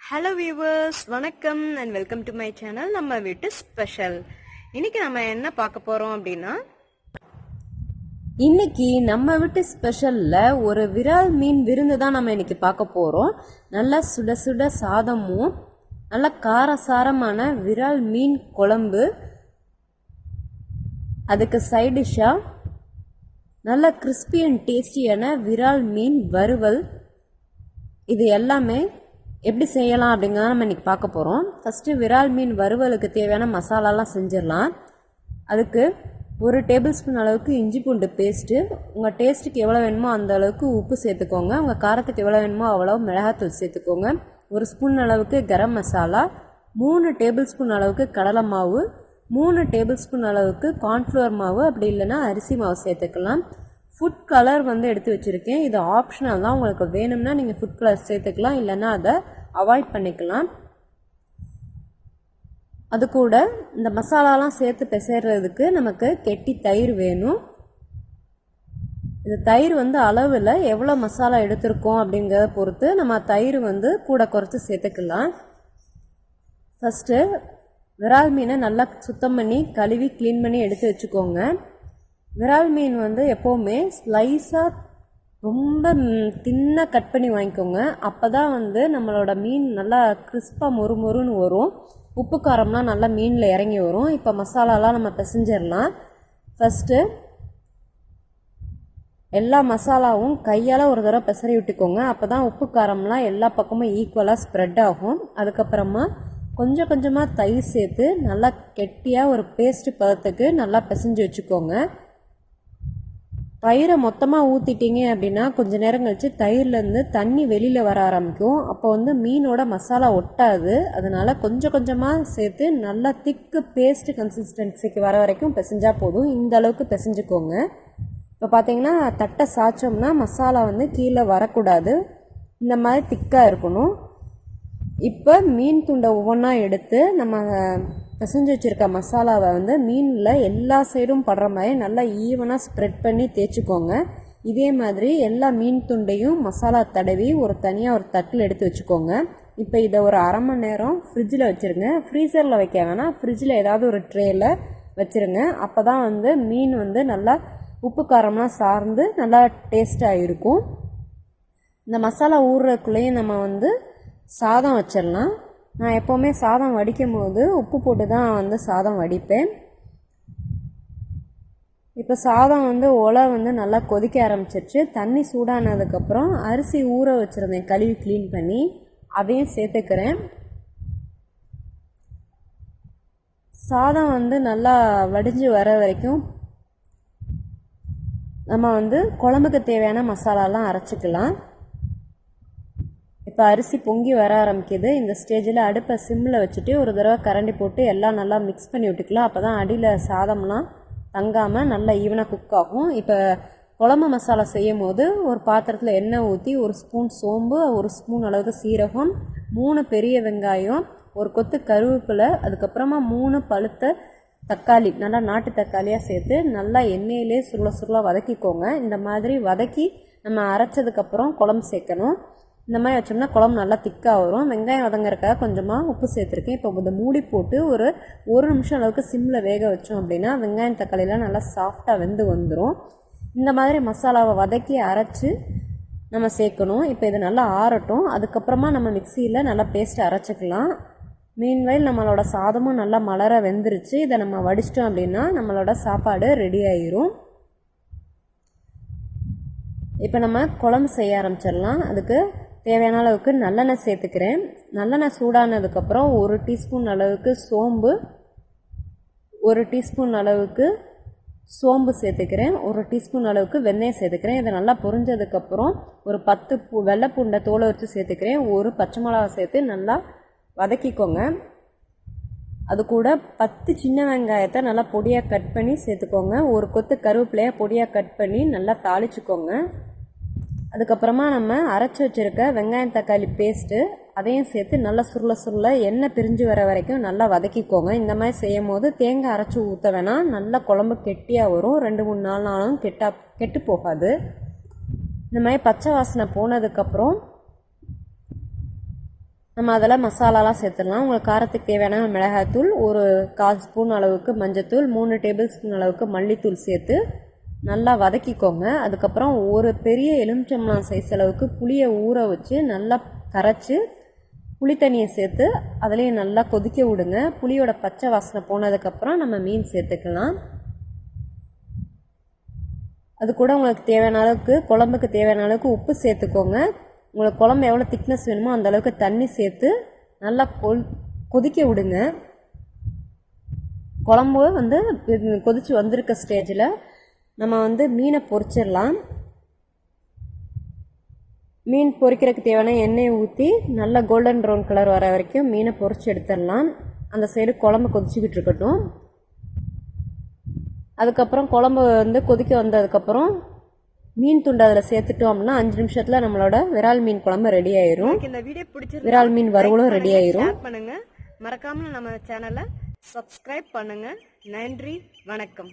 Hello viewers, வணக்கம் and welcome to my channel நம்ம வீட்டு ஸ்பெஷல். இன்னைக்கு நம்ம என்ன பார்க்க போறோம் அப்படின்னா, இன்னைக்கு நம்ம வீட்டு ஸ்பெஷல்ல ஒரு விரால் மீன் விருந்து தான் நம்ம இன்னைக்கு பார்க்க போறோம். நல்லா சுட சுட சாதமும் நல்ல காரசாரமான விரால் மீன் குழம்பு, அதுக்கு சைட் டிஷ்ஷா நல்ல கிறிஸ்பி அண்ட் டேஸ்டியான விரால் மீன் வறுவல். இது எல்லாமே எப்படி செய்யலாம் அப்படிங்கிறத நம்ம இன்றைக்கி பார்க்க போகிறோம். ஃபஸ்ட்டு விரால் மீன் வறுவலுக்கு தேவையான மசாலாலாம் செஞ்சிடலாம். அதுக்கு 1 டேபிள் ஸ்பூன் அளவுக்கு இஞ்சி பூண்டு பேஸ்ட்டு, உங்கள் டேஸ்ட்டுக்கு எவ்வளோ வேணுமோ அந்த அளவுக்கு உப்பு சேர்த்துக்கோங்க. உங்கள் காரத்துக்கு எவ்வளோ வேணுமோ அவ்வளோ மிளகாத்தூள் சேர்த்துக்கோங்க. 1 ஸ்பூன் அளவுக்கு கரம் மசாலா, 3 டேபிள் ஸ்பூன் அளவுக்கு கடலை மாவு, 3 டேபிள் ஸ்பூன் அளவுக்கு கார்ன்ஃப்ளவர் மாவு, அப்படி இல்லைன்னா அரிசி மாவு சேர்த்துக்கலாம். ஃபுட் கலர் எடுத்து வச்சுருக்கேன். இது ஆப்ஷனல் தான், உங்களுக்கு வேணும்னா நீங்கள் ஃபுட் கலர் சேர்த்துக்கலாம், இல்லைன்னா அதை அவாய்ட் பண்ணிக்கலாம். அது கூட இந்த மசாலாலாம் சேர்த்து பிசைறதுக்கு நமக்கு கெட்டி தயிர் வேணும். இந்த தயிர் அளவில் எவ்வளோ மசாலா எடுத்திருக்கோம் அப்படிங்கிறத பொறுத்து நம்ம தயிர் கூட குறைச்சி சேர்த்துக்கலாம். ஃபஸ்ட்டு விரால் மீனை நல்லா சுத்தம் பண்ணி கழுவி க்ளீன் பண்ணி எடுத்து வச்சுக்கோங்க. விரால் மீன் எப்போவுமே ஸ்லைஸாக ரொம்ப தின்னாக கட் பண்ணி வாங்கிக்கோங்க. அப்போ தான் நம்மளோட மீன் நல்லா கிறிஸ்பாக மொறுன்னு வரும். உப்பு காரம்லாம் நல்லா மீனில் இறங்கி வரும். இப்போ மசாலாலாம் நம்ம பிசைஞ்சிடலாம். ஃபஸ்ட்டு எல்லா மசாலாவும் கையால் ஒரு தடவை பிசறி விட்டுக்கோங்க. அப்போ தான் உப்பு காரம்லாம் எல்லா பக்கமும் ஈக்குவலாக ஸ்ப்ரெட் ஆகும். அதுக்கப்புறமா கொஞ்சம் கொஞ்சமாக தயிர் சேர்த்து நல்லா கெட்டியாக ஒரு பேஸ்ட்டு பதத்துக்கு நல்லா பிசைஞ்சு வச்சுக்கோங்க. தயிரை மொத்தமாக ஊற்றிட்டீங்க அப்படின்னா கொஞ்ச நேரம் கழித்து தயிர்லேருந்து தண்ணி வெளியில் வர ஆரம்பிக்கும். அப்போ மீனோட மசாலா ஒட்டாது. அதனால் கொஞ்சம் கொஞ்சமாக சேர்த்து நல்லா திக்கு பேஸ்ட் கன்சிஸ்டன்சிக்கு வர வரைக்கும் பிசைஞ்சால் போதும். இந்த அளவுக்கு பிசைஞ்சுக்கோங்க. இப்போ பார்த்தீங்கன்னா தட்டை சாய்ச்சோம்னா மசாலா கீழே வரக்கூடாது, இந்த மாதிரி திக்காக இருக்கணும். இப்போ மீன் துண்டை ஒவ்வொன்றா எடுத்து நம்ம பிசைஞ்சு வச்சுருக்க மசாலாவை மீனில் எல்லா சைடும் படுற மாதிரி நல்லா ஈவனாக ஸ்ப்ரெட் பண்ணி தேய்ச்சிக்கோங்க. இதே மாதிரி எல்லா மீன் துண்டையும் மசாலா தடவி தனியாக ஒரு தட்டில் எடுத்து வச்சுக்கோங்க. இப்போ இதை ஒரு அரை மணி நேரம் ஃப்ரிட்ஜில் வச்சுருங்க. ஃப்ரீசரில் வைக்க வேணாம், ஃப்ரிட்ஜில் ஏதாவது ஒரு ட்ரேயில் வச்சுருங்க. அப்போ தான் மீன் நல்லா உப்பு காரம்லாம் சார்ந்து நல்லா டேஸ்ட்டாக இருக்கும். இந்த மசாலா ஊறுறதுக்குள்ளேயும் நம்ம சாதம் வச்சிடலாம். நான் எப்போவுமே சாதம் வடிக்கும் போது உப்பு போட்டு தான் சாதம் வடிப்பேன். இப்போ சாதம் ஒலை நல்லா கொதிக்க ஆரம்பிச்சிருச்சு. தண்ணி சூடானதுக்கப்புறம் அரிசி ஊற வச்சுருந்தேன் கழுவி க்ளீன் பண்ணி, அதையும் சேர்த்துக்கிறேன். சாதம் நல்லா வடிஞ்சு வர வரைக்கும் நம்ம குழம்புக்கு தேவையான மசாலாலாம் அரைச்சிக்கலாம். இப்போ அரிசி பொங்கி வர ஆரம்பிக்குது. இந்த ஸ்டேஜில் அடுப்பை சிம்மில் வச்சுட்டு ஒரு தடவை கரண்டி போட்டு எல்லாம் நல்லா மிக்ஸ் பண்ணி விட்டுக்கலாம். அப்போ தான் அடியில் சாதம்லாம் தங்காமல் நல்லா ஈவனாக குக் ஆகும். இப்போ குழம்பு மசாலா செய்யும் போது ஒரு பாத்திரத்தில் எண்ணெய் ஊற்றி 1 ஸ்பூன் சோம்பு, 1 ஸ்பூன் அளவுக்கு சீரகம், 3 பெரிய வெங்காயம், ஒரு கொத்து கருவேப்பிலை, அதுக்கப்புறமா 3 பழுத்த தக்காளி, நல்லா நாட்டு தக்காளியாக சேர்த்து நல்லா எண்ணெயிலே சுருள வதக்கிக்கோங்க. இந்த மாதிரி வதக்கி நம்ம அரைச்சதுக்கப்புறம் குழம்பு சேர்க்கணும். இந்த மாதிரி வச்சோம்னா குழம்பு நல்லா திக்காக வரும். வெங்காயம் வதங்கறதுக்காக கொஞ்சமாக உப்பு சேர்த்துருக்கேன். இப்போ இதை மூடி போட்டு ஒரு நிமிஷம் அளவுக்கு சிம்மில் வேக வச்சோம் அப்படின்னா வெங்காயம் தக்காளிலாம் நல்லா சாஃப்டாக வெந்து வந்துடும். இந்த மாதிரி மசாலாவை வதக்கி அரைச்சி நம்ம சேர்க்கணும். இப்போ இது நல்லா ஆறட்டும். அதுக்கப்புறமா நம்ம மிக்சியில் நல்லா பேஸ்ட் அரைச்சிக்கலாம். மீன்வயல் நம்மளோட சாதமும் நல்லா மலர வெந்துருச்சு. இதை நம்ம வடிச்சிட்டோம் அப்படின்னா நம்மளோட சாப்பாடு ரெடி ஆயிரும். இப்போ நம்ம குழம்பு செய்ய ஆரம்பிச்சிடலாம். அதுக்கு தேவையான அளவுக்கு நல்லெண்ணெய் சேர்த்துக்கிறேன். நல்லெண்ணெய் சூடானதுக்கப்புறம் 1 டீஸ்பூன் அளவுக்கு சோம்பு, 1 டீஸ்பூன் அளவுக்கு சோம்பு சேர்த்துக்கிறேன். 1 டீஸ்பூன் அளவுக்கு வெந்தயம் சேர்த்துக்கிறேன். இதை நல்லா பொரிஞ்சதுக்கப்புறம் ஒரு 10 வெள்ளை பூண்டை தோலை வச்சு சேர்த்துக்கிறேன். 1 பச்சை மிளகா சேர்த்து நல்லா வதக்கிக்கோங்க. அது கூட 10 சின்ன வெங்காயத்தை நல்லா பொடியாக கட் பண்ணி சேர்த்துக்கோங்க. ஒரு கொத்து கருவேப்பிலையை பொடியாக கட் பண்ணி நல்லா தாளிச்சுக்கோங்க. அதுக்கப்புறமா நம்ம அரைச்சி வச்சுருக்க வெங்காயம் தக்காளி பேஸ்ட்டு அதையும் சேர்த்து நல்லா சுருள எண்ணெய் பிரிஞ்சு வர வரைக்கும் நல்லா வதக்கிக்கோங்க. இந்த மாதிரி செய்யும் போது தேங்காய் அரைச்சி ஊற்ற வேணாம், நல்லா குழம்பு கெட்டியாக வரும். 2-3 நாளும் கெட்டு போகாது. இந்த மாதிரி பச்சை வாசனை போனதுக்கப்புறம் நம்ம அதில் மசாலாலாம் சேர்த்துடலாம். உங்களுக்கு காரத்துக்கு தேவையான மிளகாய்த்தூள், ஒரு 1/4 ஸ்பூன் அளவுக்கு மஞ்சத்தூள், 3 டேபிள் ஸ்பூன் அளவுக்கு மல்லித்தூள் சேர்த்து நல்லா வதக்கிக்கோங்க. அதுக்கப்புறம் ஒரு பெரிய எலுமிச்சம்பழம் சைஸ் அளவுக்கு புளியை ஊற வச்சு நல்லா கரைச்சி புளி தண்ணியை சேர்த்து அதுலேயும் நல்லா கொதிக்க விடுங்க. புளியோட பச்சை வாசனை போனதுக்கப்புறம் நம்ம மீன் சேர்த்துக்கலாம். அது கூட உங்களுக்கு தேவையான அளவுக்கு, குழம்புக்கு தேவையான அளவுக்கு உப்பு சேர்த்துக்கோங்க. உங்களுக்கு குழம்பு எவ்வளோ திக்னஸ் வேணுமோ அந்த அளவுக்கு தண்ணி சேர்த்து நல்லா கொதிக்க விடுங்க. குழம்பு வந்து கொதிச்சு வந்திருக்க ஸ்டேஜில் நம்ம மீனை பொரிச்சிடலாம். மீன் பொரிக்கிறதுக்கு தேவையான எண்ணெயை ஊற்றி நல்லா கோல்டன் ப்ரௌன் கலர் வர வரைக்கும் மீனை பொரிச்சு எடுத்துடலாம். அந்த சைடு குழம்பு கொதிச்சுக்கிட்டு இருக்கட்டும். அதுக்கப்புறம் குழம்பு கொதிக்க வந்ததுக்கப்புறம் மீன் துண்டு அதில் சேர்த்துட்டோம் அப்படின்னா 5 நிமிஷத்தில் நம்மளோட விரால் மீன் குழம்பு ரெடி ஆயிரும். இந்த வீடியோ பிடிச்சிருந்தா விரால் மீன் வறுவலும் ரெடி ஆயிரும். பண்ணுங்க, மறக்காம நம்ம சேனலை சப்ஸ்கிரைப் பண்ணுங்க. நன்றி, வணக்கம்.